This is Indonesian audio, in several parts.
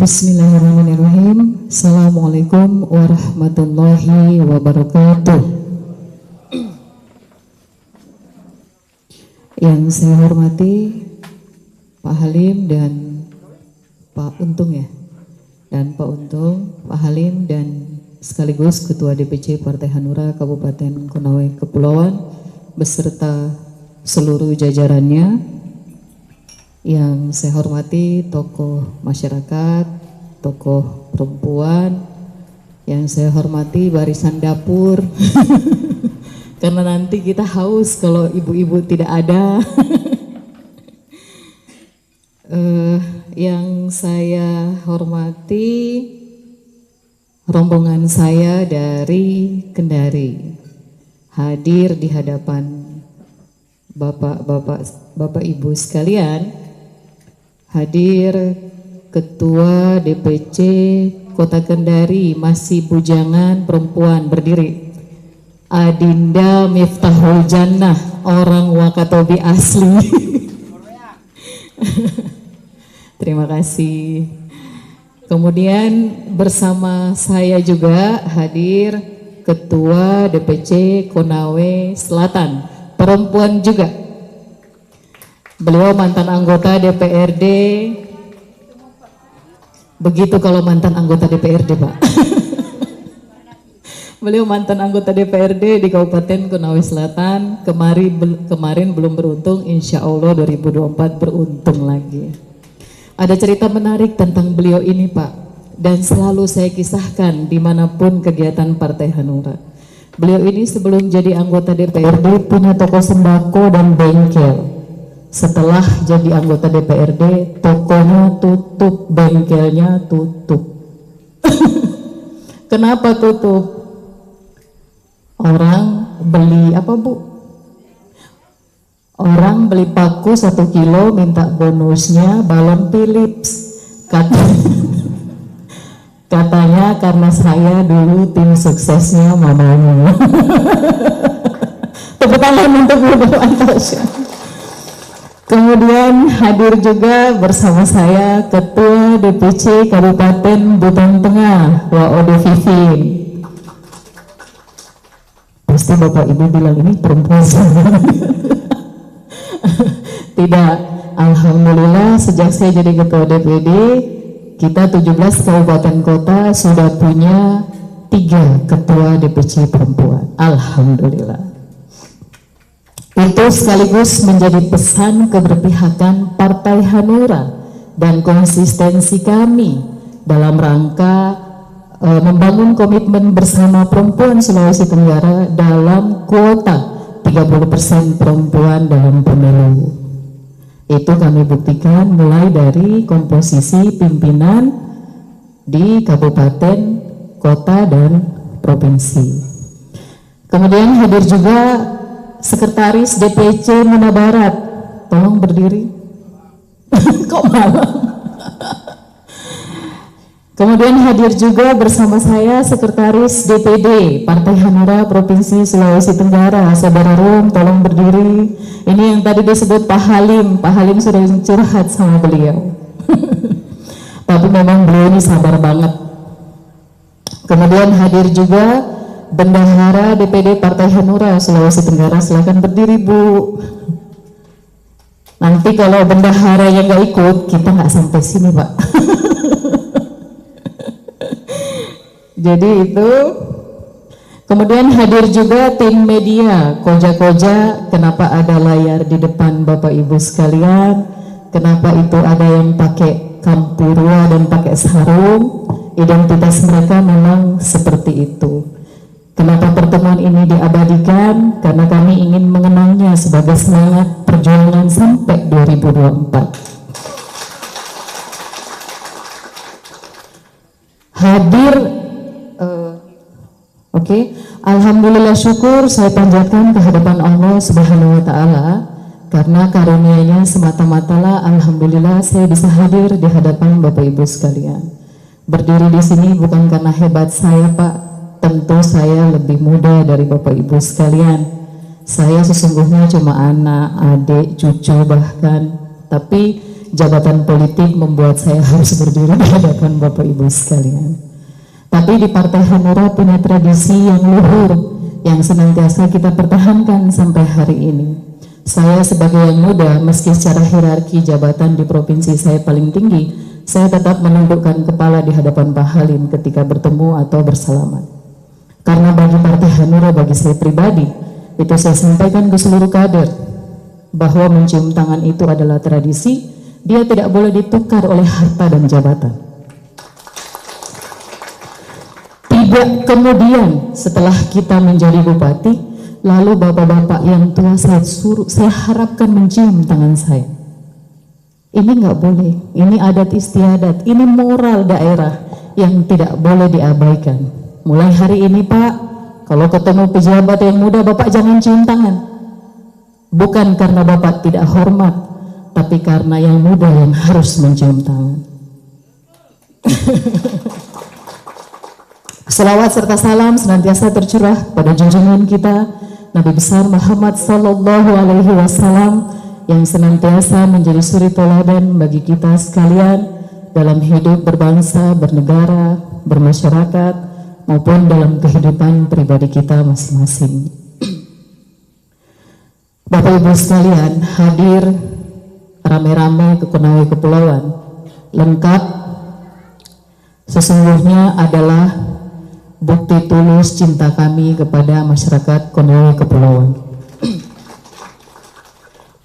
Bismillahirrahmanirrahim. Assalamualaikum warahmatullahi wabarakatuh. Yang saya hormati Pak Halim dan Pak Untung ya, dan Pak Untung, Pak Halim dan sekaligus Ketua DPC Partai Hanura Kabupaten Konawe Kepulauan beserta seluruh jajarannya. Yang saya hormati tokoh masyarakat, tokoh perempuan, yang saya hormati barisan dapur, karena nanti kita haus kalau ibu-ibu tidak ada. Yang saya hormati rombongan saya dari Kendari, hadir di hadapan Bapak Ibu sekalian. Hadir Ketua DPC Kota Kendari, masih bujangan perempuan, berdiri. Adinda Miftahul Jannah, orang Wakatobi asli. Terima kasih. Kemudian bersama saya juga hadir Ketua DPC Konawe Selatan, perempuan juga. Beliau mantan anggota DPRD. Begitu kalau mantan anggota DPRD, Pak. Beliau mantan anggota DPRD di Kabupaten Konawe Selatan. Kemarin belum beruntung, insya Allah 2024 beruntung lagi. Ada cerita menarik tentang beliau ini, Pak, dan selalu saya kisahkan dimanapun kegiatan Partai Hanura. Beliau ini sebelum jadi anggota DPRD punya toko sembako dan bengkel. Setelah jadi anggota DPRD, tokonya tutup, bengkelnya tutup. Kenapa tutup? Orang beli apa, Bu? Orang beli paku 1 kilo, minta bonusnya balon Philips. Katanya karena saya dulu tim suksesnya mamanya. Tepuk tangan untuk Bu Antasya. Kemudian hadir juga bersama saya Ketua DPC Kabupaten Buton Tengah, Waode Vivin. Pasti Bapak Ibu bilang ini perempuan semua. Tidak, alhamdulillah sejak saya jadi Ketua DPD, kita 17 kabupaten kota sudah punya 3 Ketua DPC perempuan. Alhamdulillah. Itu sekaligus menjadi pesan keberpihakan Partai Hanura dan konsistensi kami dalam rangka membangun komitmen bersama perempuan Sulawesi Tenggara dalam kuota 30% perempuan dalam pemilu. Itu kami buktikan mulai dari komposisi pimpinan di kabupaten, kota, dan provinsi. Kemudian hadir juga Sekretaris DPC Muna Barat, tolong berdiri. Kok malam? Kemudian hadir juga bersama saya Sekretaris DPD Partai Hanura Provinsi Sulawesi Tenggara, Saudara Rum, tolong berdiri. Ini yang tadi disebut Pak Halim. Pak Halim sudah curhat sama beliau. Tapi memang beliau ini sabar banget. Kemudian hadir juga Bendahara DPD Partai Hanura Sulawesi Tenggara, silakan berdiri, Bu. Nanti kalau bendahara yang nggak ikut, kita nggak sampai sini, Pak. Jadi itu. Kemudian hadir juga tim media, koja-koja. Kenapa ada layar di depan Bapak Ibu sekalian? Kenapa itu ada yang pakai kampurwa dan pakai sarung? Identitas mereka memang seperti itu. Kenapa pertemuan ini diabadikan? Karena kami ingin mengenangnya sebagai semangat perjuangan sampai 2024. Hadir, oke. Alhamdulillah, syukur saya panjatkan ke hadapan Allah Subhanahu wa Ta'ala, karena karunia-Nya semata-matalah alhamdulillah saya bisa hadir di hadapan Bapak Ibu sekalian. Berdiri di sini bukan karena hebat saya, Pak. Tentu saya lebih muda dari Bapak Ibu sekalian. Saya sesungguhnya cuma anak, adik, cucu bahkan. Tapi jabatan politik membuat saya harus berdiri di hadapan Bapak Ibu sekalian. Tapi di Partai Hanura punya tradisi yang luhur yang senantiasa kita pertahankan sampai hari ini. Saya sebagai yang muda, meski secara hierarki jabatan di provinsi saya paling tinggi, saya tetap menundukkan kepala di hadapan Pak Halim ketika bertemu atau bersalaman. Karena bagi Partai Hanura, bagi saya pribadi, itu saya sampaikan ke seluruh kader bahwa mencium tangan itu adalah tradisi, dia tidak boleh ditukar oleh harta dan jabatan. Tidak kemudian setelah kita menjadi bupati, lalu bapak-bapak yang tua saya harapkan mencium tangan saya. Ini nggak boleh, ini adat istiadat, ini moral daerah yang tidak boleh diabaikan. Mulai hari ini Pak, kalau ketemu pejabat yang muda, Bapak jangan cium tangan. Bukan karena Bapak tidak hormat, tapi karena yang muda yang harus mencium tangan. Selawat serta salam senantiasa tercurah pada junjungan kita Nabi besar Muhammad Sallallahu Alaihi Wasallam yang senantiasa menjadi suri teladan bagi kita sekalian dalam hidup berbangsa, bernegara, bermasyarakat maupun dalam kehidupan pribadi kita masing-masing. Bapak Ibu sekalian, hadir rame-rame ke Konawe Kepulauan lengkap sesungguhnya adalah bukti tulus cinta kami kepada masyarakat Konawe Kepulauan.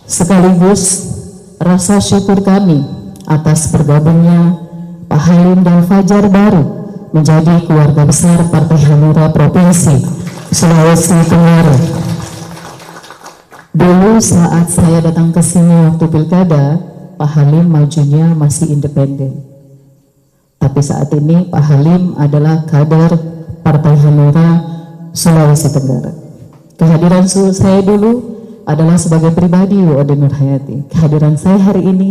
Sekaligus rasa syukur kami atas bergabungnya Pak Halim dan Fajar baru menjadi keluarga besar Partai Hanura Provinsi Sulawesi Tenggara. Dulu saat saya datang ke sini waktu pilkada, Pak Halim majunya masih independen. Tapi saat ini Pak Halim adalah kader Partai Hanura Sulawesi Tenggara. Kehadiran saya dulu adalah sebagai pribadi Ode Nurhayati. Kehadiran saya hari ini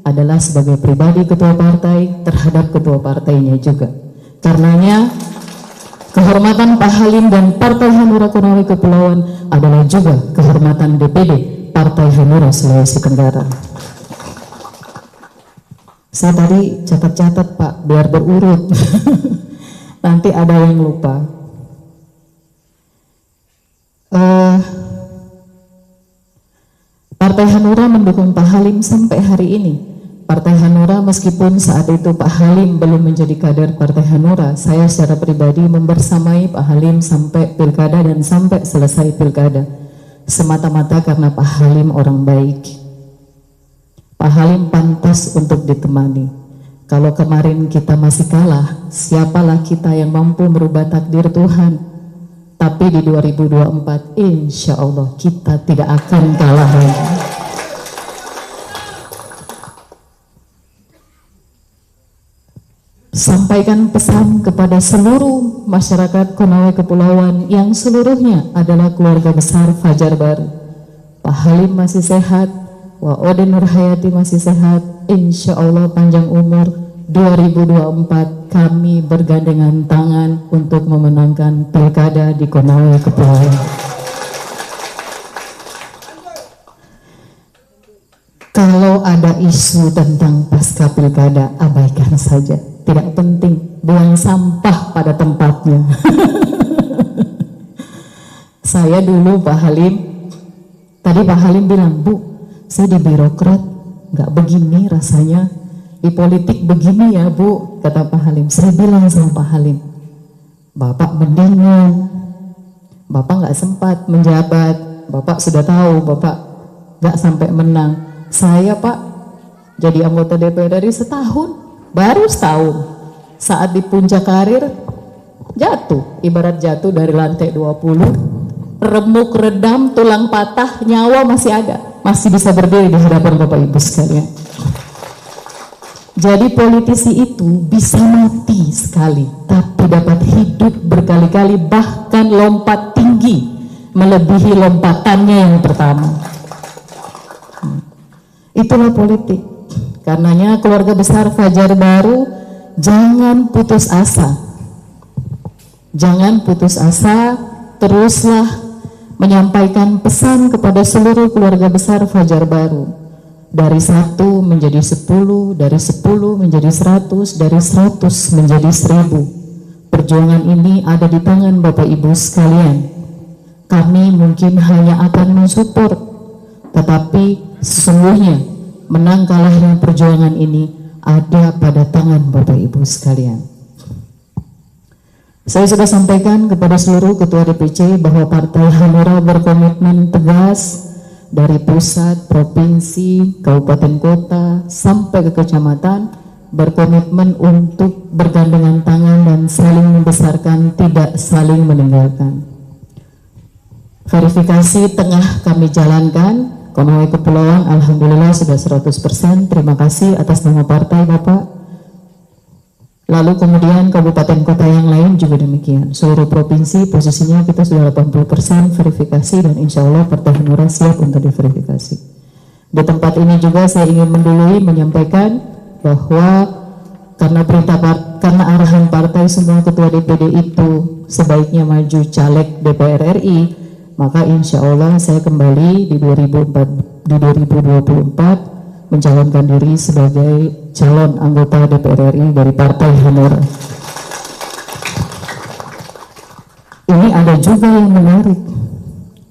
adalah sebagai pribadi ketua partai terhadap ketua partainya juga. Karenanya kehormatan Pak Halim dan Partai Hanura Konawe Kepulauan adalah juga kehormatan DPD Partai Hanura Sulawesi Tenggara. Saya tadi catat-catat Pak, biar berurut. Nanti ada yang lupa. Partai Hanura mendukung Pak Halim sampai hari ini. Partai Hanura meskipun saat itu Pak Halim belum menjadi kader Partai Hanura, saya secara pribadi membersamai Pak Halim sampai pilkada dan sampai selesai pilkada. Semata-mata karena Pak Halim orang baik. Pak Halim pantas untuk ditemani. Kalau kemarin kita masih kalah, siapalah kita yang mampu merubah takdir Tuhan. Tapi di 2024, insya Allah kita tidak akan kalah lagi. Sampaikan pesan kepada seluruh masyarakat Konawe Kepulauan yang seluruhnya adalah keluarga besar Fajar baru. Pak Halim masih sehat, Wa Ode Nurhayati masih sehat, insya Allah panjang umur. 2024 kami bergandengan tangan untuk memenangkan pilkada di Konawe Kepulauan. Kalau ada isu tentang pasca pilkada, abaikan saja, tidak penting, buang sampah pada tempatnya. Saya dulu Pak Halim, tadi Pak Halim bilang, Bu, saya di birokrat nggak begini rasanya, di politik begini ya Bu, kata Pak Halim. Saya bilang sama Pak Halim, Bapak mendingan, Bapak nggak sempat menjabat, Bapak sudah tahu Bapak nggak sampai menang. Saya Pak jadi anggota DPR dari setahun, baru setahun. Saat di puncak karir jatuh, ibarat jatuh dari lantai 20, remuk redam, tulang patah, nyawa masih ada, masih bisa berdiri di hadapan Bapak Ibu sekalian. Jadi politisi itu bisa mati sekali, tapi dapat hidup berkali-kali, bahkan lompat tinggi melebihi lompatannya yang pertama. Itulah politik. Karenanya keluarga besar Fajar baru, jangan putus asa. Jangan putus asa, teruslah menyampaikan pesan kepada seluruh keluarga besar Fajar baru. dari 1 menjadi 10, dari 10 menjadi 100, dari 100 menjadi 1000. Perjuangan ini ada di tangan Bapak Ibu sekalian. Kami mungkin hanya akan mensupport, tetapi sesungguhnya menang kalahnya perjuangan ini ada pada tangan Bapak Ibu sekalian. Saya sudah sampaikan kepada seluruh ketua DPC bahwa Partai Hanura berkomitmen tegas dari pusat, provinsi, kabupaten kota, sampai ke kecamatan, berkomitmen untuk bergandengan tangan dan saling membesarkan, tidak saling meninggalkan. Verifikasi tengah kami jalankan, Konawe Kepulauan alhamdulillah sudah 100%, terima kasih atas nama partai Bapak. Lalu kemudian kabupaten kota yang lain juga demikian. Seluruh provinsi posisinya kita sudah 80% verifikasi dan insya Allah Partai Hanura siap untuk diverifikasi. Di tempat ini juga saya ingin mendului menyampaikan bahwa karena arahan partai semua ketua DPD itu sebaiknya maju caleg DPR RI, maka insya Allah saya kembali di 2024 mencalonkan diri sebagai calon anggota DPR RI dari Partai Hanura. Ini ada juga yang menarik.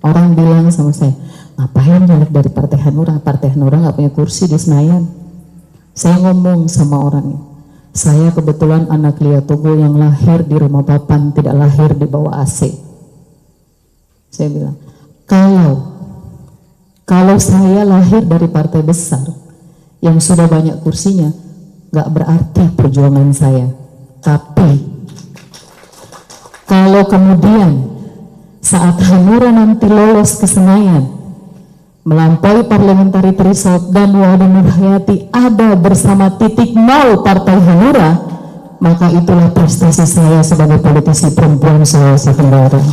Orang bilang sama saya, ngapain caleg dari Partai Hanura? Partai Hanura nggak punya kursi di Senayan. Saya ngomong sama orangnya, saya kebetulan anak Lia Togo yang lahir di rumah papan, tidak lahir di bawah AC. Saya bilang, kalau saya lahir dari partai besar yang sudah banyak kursinya, gak berarti perjuangan saya. Tapi kalau kemudian saat Hanura nanti lolos ke Senayan, melampaui parliamentary threshold dan Wahda Nur Hayati ada bersama titik nol Partai Hanura, maka itulah prestasi saya sebagai politisi perempuan Sulawesi Tenggara.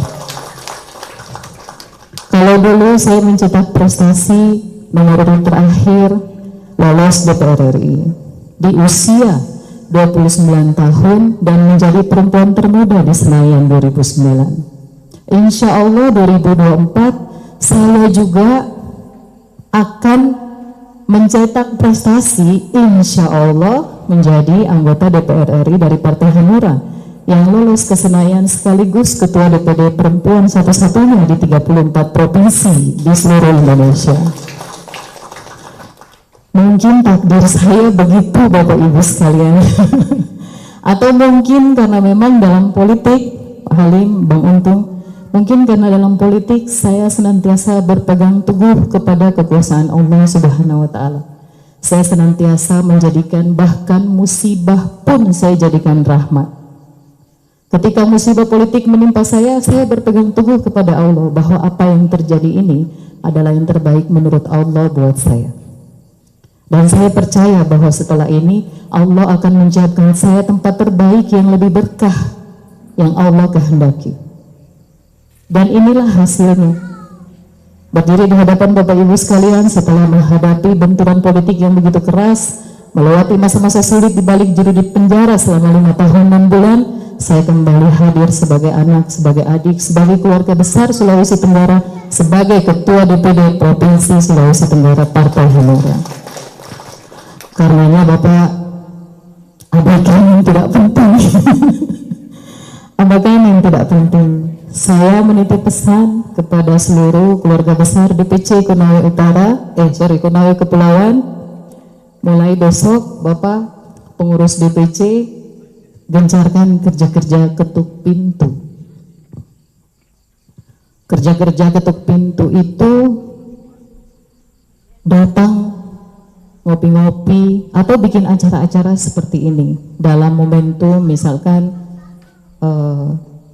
Kalau dulu saya mencetak prestasi nomor terakhir lolos DPR RI di usia 29 tahun dan menjadi perempuan termuda di Senayan 2009. Insya Allah 2024 saya juga akan mencetak prestasi, insya Allah menjadi anggota DPR RI dari Partai Hanura yang lolos ke Senayan sekaligus ketua DPD perempuan satu-satunya di 34 provinsi di seluruh Indonesia. Mungkin takdir saya begitu Bapak Ibu sekalian. Atau mungkin karena memang dalam politik, Pak Halim, Bang Untung, mungkin karena dalam politik saya senantiasa berpegang teguh kepada kekuasaan Allah Subhanahu wa Ta'ala. Saya senantiasa menjadikan bahkan musibah pun saya jadikan rahmat. Ketika musibah politik menimpa saya berpegang teguh kepada Allah bahwa apa yang terjadi ini adalah yang terbaik menurut Allah buat saya. Dan saya percaya bahwa setelah ini Allah akan menjadikan saya tempat terbaik yang lebih berkah yang Allah kehendaki. Dan inilah hasilnya. Berdiri di hadapan Bapak Ibu sekalian setelah menghadapi benturan politik yang begitu keras, melewati masa-masa sulit di balik jeruji penjara selama 5 tahun 6 bulan, saya kembali hadir sebagai anak, sebagai adik, sebagai keluarga besar Sulawesi Tenggara, sebagai Ketua DPD Provinsi Sulawesi Tenggara Partai Hanura. Karenanya Bapak, abaikan yang tidak penting. Abaikan yang tidak penting. Saya menitip pesan kepada seluruh keluarga besar DPC Konawe Konawe Kepulauan. Mulai besok Bapak pengurus DPC gencarkan kerja-kerja ketuk pintu. Kerja-kerja ketuk pintu itu datang ngopi-ngopi atau bikin acara-acara seperti ini dalam momentum misalkan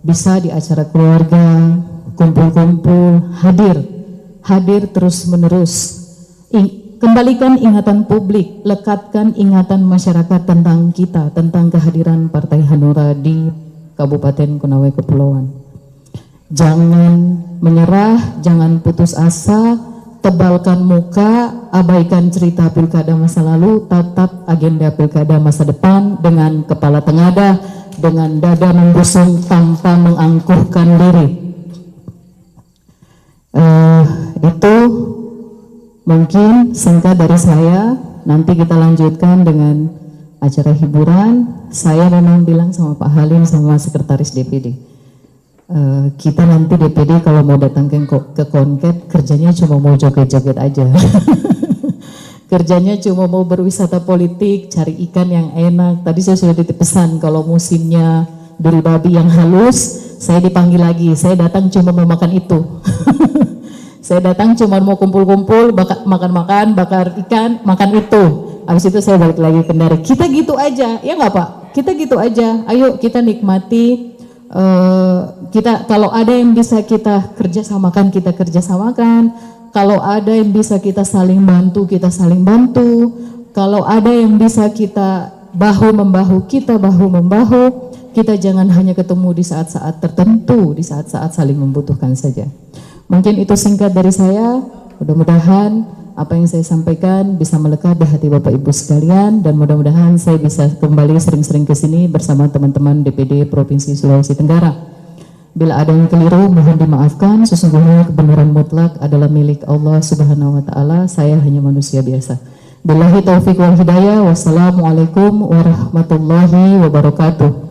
bisa di acara keluarga, kumpul-kumpul, hadir terus-menerus. Kembalikan ingatan publik, lekatkan ingatan masyarakat tentang kita, tentang kehadiran Partai Hanura di Kabupaten Konawe Kepulauan. Jangan menyerah, jangan putus asa, tebalkan muka, abaikan cerita pilkada masa lalu, tatap agenda pilkada masa depan dengan kepala tengadah, dengan dada membusung tanpa mengangkuhkan diri. Itu Mungkin singkat dari saya, nanti kita lanjutkan dengan acara hiburan. Saya memang bilang sama Pak Halim sama Sekretaris DPD, kita nanti DPD kalau mau datang ke Konket kerjanya cuma mau joget-joget aja. Kerjanya cuma mau berwisata politik, cari ikan yang enak. Tadi saya sudah dipesan kalau musimnya duri babi yang halus, saya dipanggil lagi. Saya datang cuma mau makan itu. Saya datang cuma mau kumpul-kumpul, makan-makan, bakar ikan, makan itu. Habis itu saya balik lagi ke Kendari. Kita gitu aja, ya nggak Pak? Kita gitu aja. Ayo kita nikmati. Kita kalau ada yang bisa kita kerjasamakan, kita kerjasamakan. Kalau ada yang bisa kita saling bantu, kita saling bantu. Kalau ada yang bisa kita bahu membahu, kita bahu membahu. Kita jangan hanya ketemu di saat-saat tertentu, di saat-saat saling membutuhkan saja. Mungkin itu singkat dari saya. Mudah-mudahan apa yang saya sampaikan bisa melekat di hati Bapak Ibu sekalian, dan mudah-mudahan saya bisa kembali sering-sering ke sini bersama teman-teman DPD Provinsi Sulawesi Tenggara. Bila ada yang keliru mohon dimaafkan, sesungguhnya kebenaran mutlak adalah milik Allah Subhanahu wa taala, saya hanya manusia biasa. Billahi taufiq wal hidayah, wassalamualaikum warahmatullahi wabarakatuh.